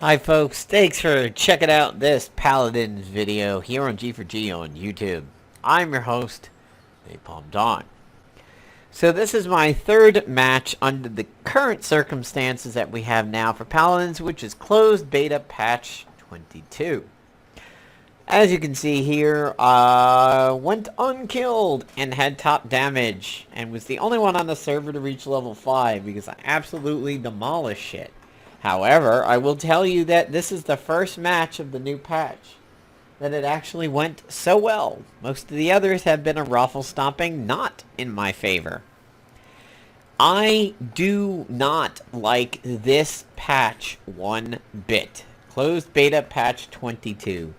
Hi folks, thanks for checking out this Paladins video here on G4G on YouTube. I'm your host, Napalm Dawn. So this is my third match under the current circumstances that we have now for Paladins, which is closed beta patch 22. As you can see here, went unkilled and had top damage and was the only one on the server to reach level 5 because I absolutely demolished it. However, I will tell you that this is the first match of the new patch that it actually went so well. Most of the others have been a raffle stomping, not in my favor. I do not like this patch one bit. Closed beta patch 22.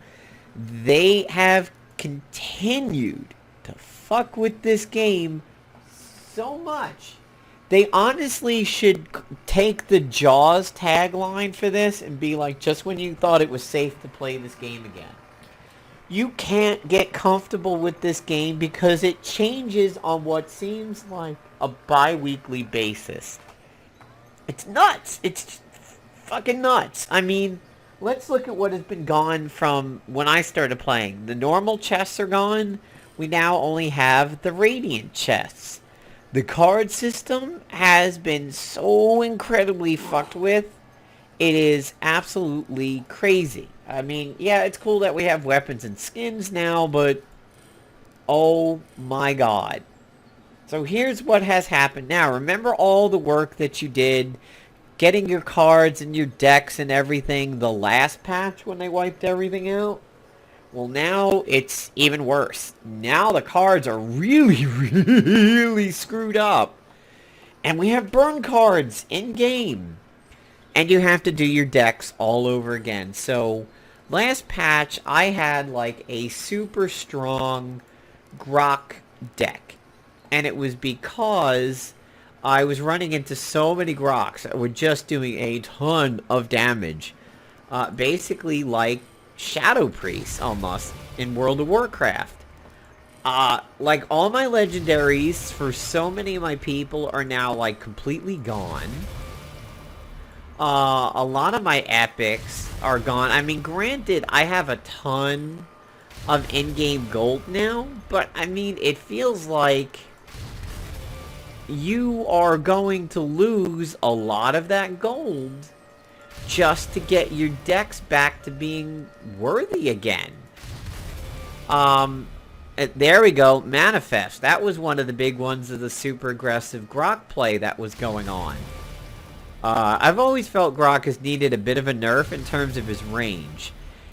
They have continued to fuck with this game so much. They honestly should take the Jaws tagline for this and be like, just when you thought it was safe to play this game again. You can't get comfortable with this game because it changes on what seems like a bi-weekly basis. It's nuts. It's fucking nuts. I mean, let's look at what has been gone from when I started playing. The normal chests are gone. We now only have the radiant chests. The card system has been so incredibly fucked with. It is absolutely crazy. I mean, yeah, it's cool that we have weapons and skins now, but oh my god. So here's what has happened now. Remember all the work that you did getting your cards and your decks and everything the last patch when they wiped everything out? Well, now it's even worse. Now the cards are really, really screwed up. And we have burn cards in-game. And you have to do your decks all over again. So, last patch, I had like a super strong Grok deck. And it was because I was running into so many Groks that were just doing a ton of damage. Basically like Shadow Priests, almost, in World of Warcraft. Like, all my legendaries for so many of my people are now, like, completely gone. A lot of my epics are gone. I mean, granted, I have a ton of in-game gold now, but, I mean, it feels like you are going to lose a lot of that gold just to get your decks back to being worthy again. There we go, Manifest. That was one of the big ones of the super aggressive Grok play that was going on. I've always felt Grok has needed a bit of a nerf in terms of his range.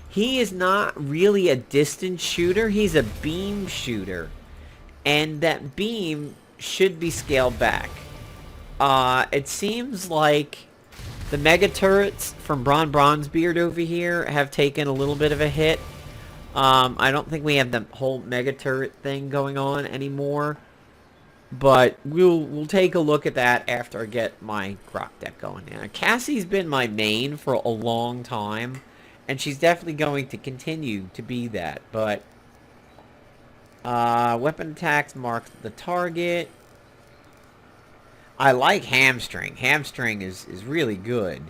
He is not really a distance shooter, he's a beam shooter. And that beam should be scaled back. It seems like the mega turrets from Bronzebeard over here have taken a little bit of a hit. I don't think we have the whole mega turret thing going on anymore. But we'll take a look at that after I get my Grok deck going. Now, Cassie's been my main for a long time, and she's definitely going to continue to be that. But weapon attacks mark the target. I like Hamstring. Hamstring is really good.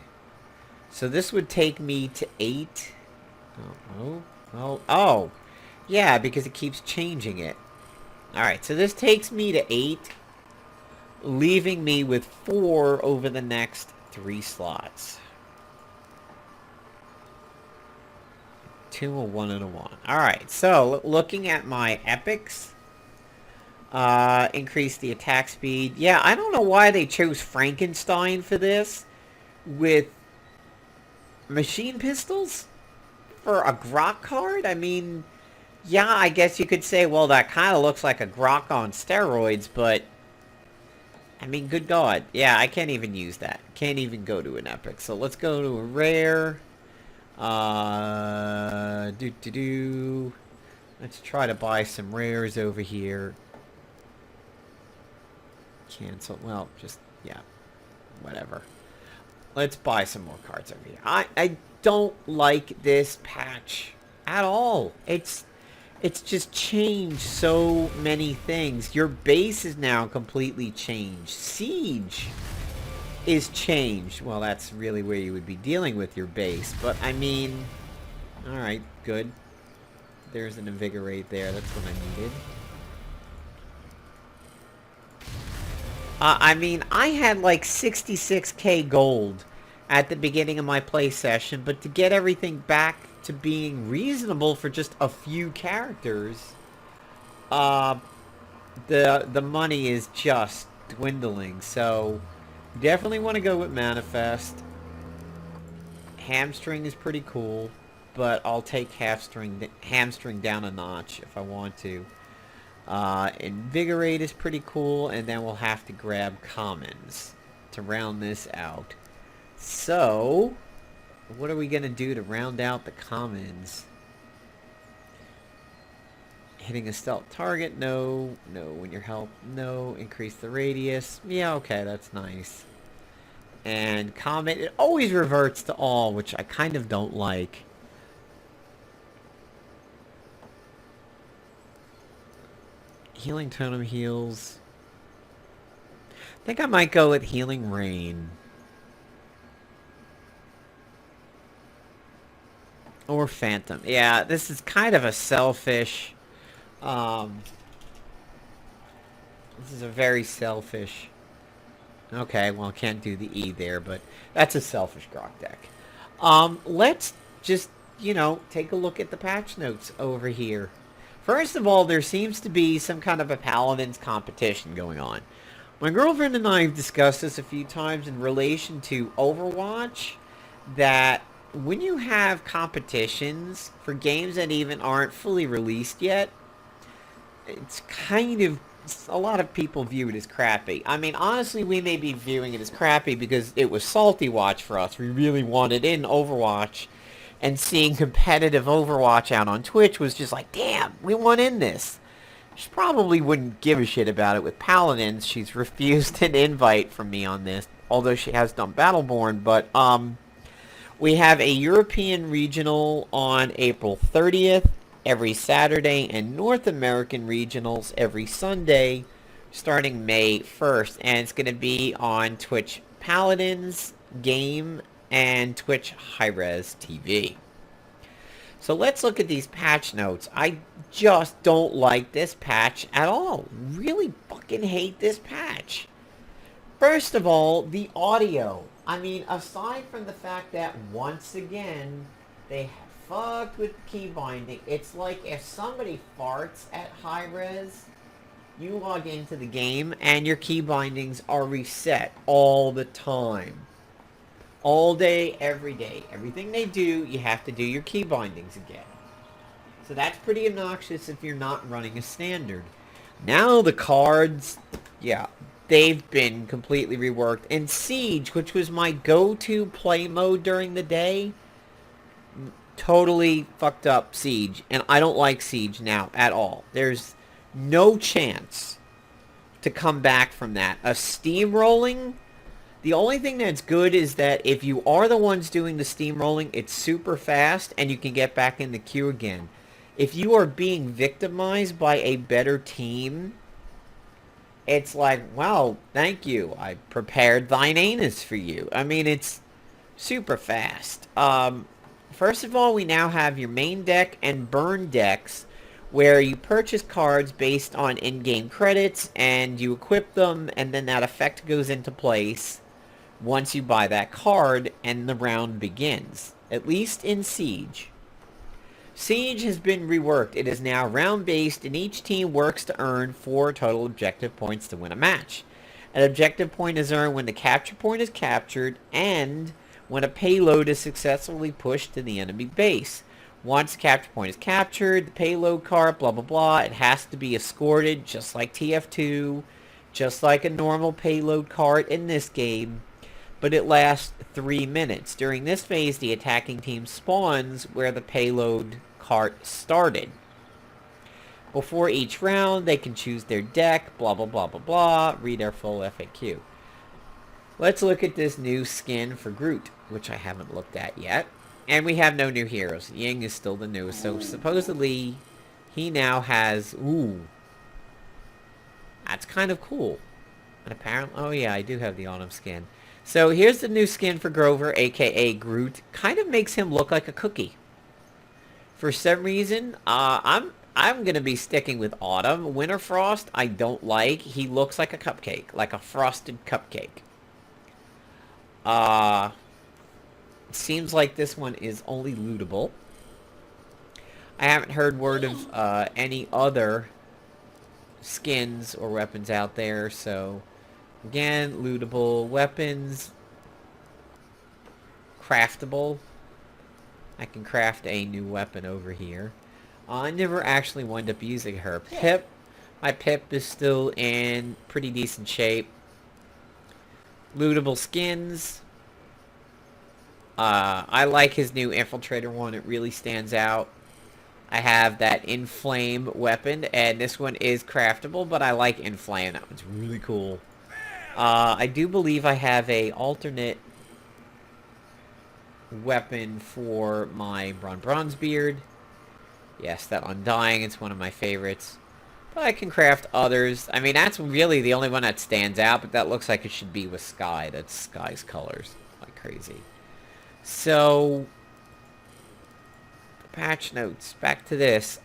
So this would take me to 8. Oh. Yeah, because it keeps changing it. Alright, so this takes me to 8. Leaving me with 4 over the next 3 slots. 2, a 1, and a 1. Alright, so looking at my epics. Increase the attack speed. Yeah, I don't know why they chose Frankenstein for this. With machine pistols? For a Grok card? I mean, yeah, I guess you could say, well, that kind of looks like a Grok on steroids, but I mean, good God. Yeah, I can't even use that. Can't even go to an epic. So let's go to a rare. Let's try to buy some rares over here. Cancel. Well, just, yeah. Whatever. Let's buy some more cards over here. I don't like this patch at all. It's just changed so many things. Your base is now completely changed. Siege is changed. Well, that's really where you would be dealing with your base. But, I mean... Alright, good. There's an invigorate there. That's what I needed. I mean, I had like 66k gold at the beginning of my play session, but to get everything back to being reasonable for just a few characters, the money is just dwindling. So definitely want to go with Manifest. Hamstring is pretty cool, but I'll take hamstring down a notch if I want to. Invigorate is pretty cool, and then we'll have to grab commons to round this out. So, what are we going to do to round out the commons? Hitting a stealth target? No. No. When your health? No. Increase the radius? Yeah, okay, that's nice. And comet, it always reverts to all, which I kind of don't like. Healing Totem heals. I think I might go with Healing Rain. Or Phantom. Yeah, this is kind of a selfish... this is a very selfish... Okay, well, can't do the E there, but that's a selfish Grok deck. Let's just, you know, take a look at the patch notes over here. First of all, there seems to be some kind of a Paladins competition going on. My girlfriend and I have discussed this a few times in relation to Overwatch, that when you have competitions for games that even aren't fully released yet, it's kind of, a lot of people view it as crappy. I mean, honestly, we may be viewing it as crappy because it was salty watch for us. We really wanted in Overwatch. And seeing competitive Overwatch out on Twitch was just like, damn, we want in this. She probably wouldn't give a shit about it with Paladins. She's refused an invite from me on this, although she has done Battleborn. But we have a European regional on April 30th every Saturday, and North American regionals every Sunday starting May 1st. And it's going to be on Twitch Paladins Game and Twitch Hi-Rez TV. So let's look at these patch notes. I just don't like this patch at all. Really fucking hate this patch. First of all, the audio. I mean, aside from the fact that once again, they have fucked with the key binding. It's like if somebody farts at Hi-Rez, you log into the game and your key bindings are reset all the time. All day, every day. Everything they do, you have to do your key bindings again. So that's pretty obnoxious if you're not running a standard. Now the cards, yeah, they've been completely reworked. And Siege, which was my go-to play mode during the day, totally fucked up Siege. And I don't like Siege now at all. There's no chance to come back from that. A steamrolling... The only thing that's good is that if you are the ones doing the steamrolling, it's super fast and you can get back in the queue again. If you are being victimized by a better team, it's like, wow, thank you. I prepared thine anus for you. I mean, it's super fast. First of all, we now have your main deck and burn decks, where you purchase cards based on in-game credits and you equip them, and then that effect goes into place once you buy that card and the round begins, at least in Siege. Siege has been reworked. It is now round-based, and each team works to earn 4 total objective points to win a match. An objective point is earned when the capture point is captured and when a payload is successfully pushed to the enemy base. Once the capture point is captured, the payload cart, blah blah blah, it has to be escorted just like TF2, just like a normal payload cart in this game. But it lasts 3 minutes. During this phase, the attacking team spawns where the payload cart started. Before each round, they can choose their deck, blah, blah, blah, blah, blah. Read our full FAQ. Let's look at this new skin for Groot, which I haven't looked at yet. And we have no new heroes. Ying is still the newest, so supposedly he now has... Ooh. That's kind of cool. And apparently... Oh yeah, I do have the Autumn skin. So here's the new skin for Grover, aka Groot. Kind of makes him look like a cookie. For some reason, I'm gonna be sticking with Autumn. Winterfrost, I don't like. He looks like a cupcake, like a frosted cupcake. Seems like this one is only lootable. I haven't heard word of any other skins or weapons out there, so again, lootable weapons, craftable. I can craft a new weapon over here. I never actually wound up using her. Pip, my Pip is still in pretty decent shape. Lootable skins. I like his new Infiltrator one. It really stands out. I have that Inflame weapon, and this one is craftable, but I like Inflame. That one's really cool. I do believe I have a alternate weapon for my Bronzebeard. Yes, that Undying. It's one of my favorites. But I can craft others. I mean, that's really the only one that stands out, but that looks like it should be with Sky. That's Sky's colors. Like crazy. So, patch notes. Back to this.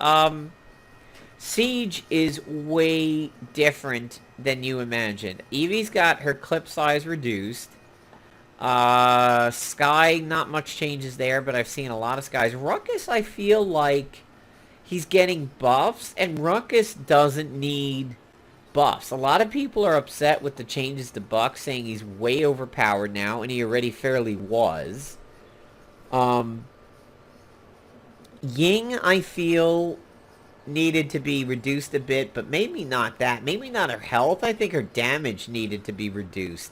Siege is way different than you imagined. Evie's got her clip size reduced. Sky, not much changes there, but I've seen a lot of Skies. Ruckus, I feel like he's getting buffs, and Ruckus doesn't need buffs. A lot of people are upset with the changes to Buck, saying he's way overpowered now, and he already fairly was. Ying, I feel, needed to be reduced a bit, but maybe not that. Maybe not her health. I think her damage needed to be reduced.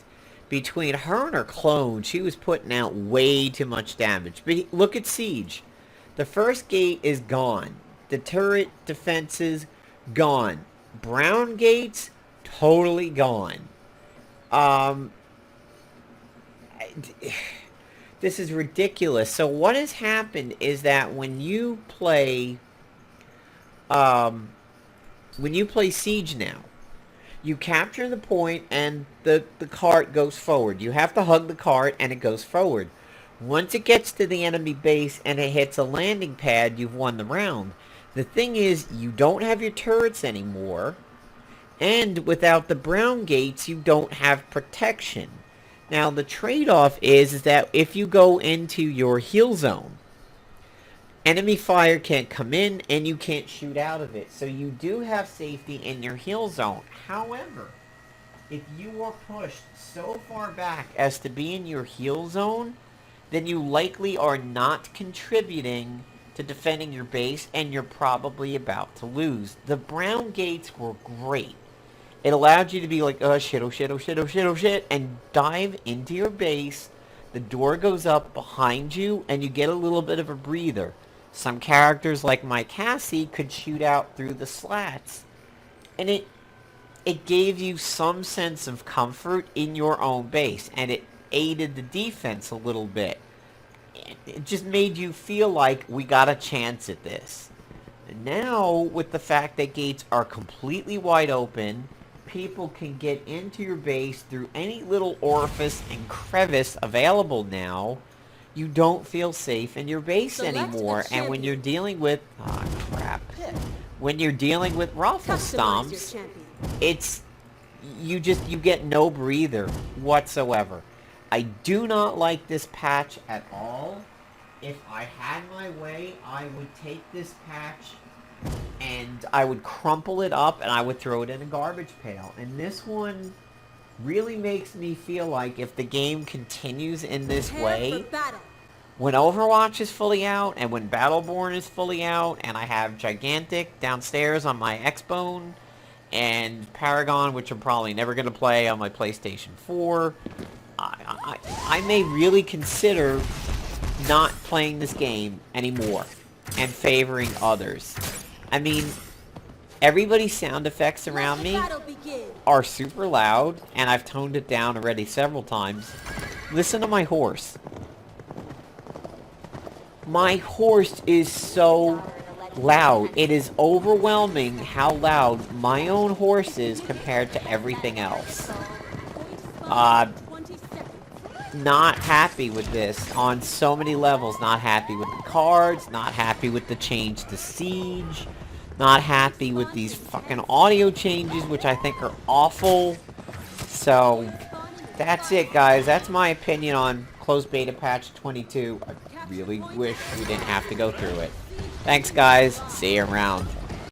Between her and her clone, she was putting out way too much damage. But look at Siege. The first gate is gone. The turret defenses, gone. Brown gates, totally gone. This is ridiculous. So what has happened is that when you play Siege now, you capture the point and the cart goes forward. You have to hug the cart and it goes forward. Once it gets to the enemy base and it hits a landing pad, you've won the round. The thing is, you don't have your turrets anymore, and without the brown gates, you don't have protection. Now, the trade-off is that if you go into your heal zone, enemy fire can't come in, and you can't shoot out of it. So you do have safety in your heal zone. However, if you are pushed so far back as to be in your heal zone, then you likely are not contributing to defending your base, and you're probably about to lose. The brown gates were great. It allowed you to be like, oh shit, oh shit, oh shit, oh shit, oh shit, and dive into your base. The door goes up behind you, and you get a little bit of a breather. Some characters like my Cassie could shoot out through the slats. And it gave you some sense of comfort in your own base, and it aided the defense a little bit. It just made you feel like we got a chance at this. And now, with the fact that gates are completely wide open, people can get into your base through any little orifice and crevice available now, you don't feel safe in your base anymore. And when you're dealing with... oh, crap. When you're dealing with Raffle Stomps, it's... you get no breather whatsoever. I do not like this patch at all. If I had my way, I would take this patch and I would crumple it up and I would throw it in a garbage pail. And this one really makes me feel like if the game continues in this way, when Overwatch is fully out and when Battleborn is fully out and I have Gigantic downstairs on my Xbone and Paragon, which I'm probably never going to play on my PlayStation 4, I may really consider not playing this game anymore and favoring others. I mean, everybody's sound effects around me are super loud, and I've toned it down already several times. Listen to my horse. My horse is so loud. It is overwhelming how loud my own horse is compared to everything else. not happy with this on so many levels. Not happy with the cards, not happy with the change to Siege, not happy with these fucking audio changes, which I think are awful. So, that's it, guys. That's my opinion on Closed Beta Patch 22. I really wish we didn't have to go through it. Thanks, guys. See you around.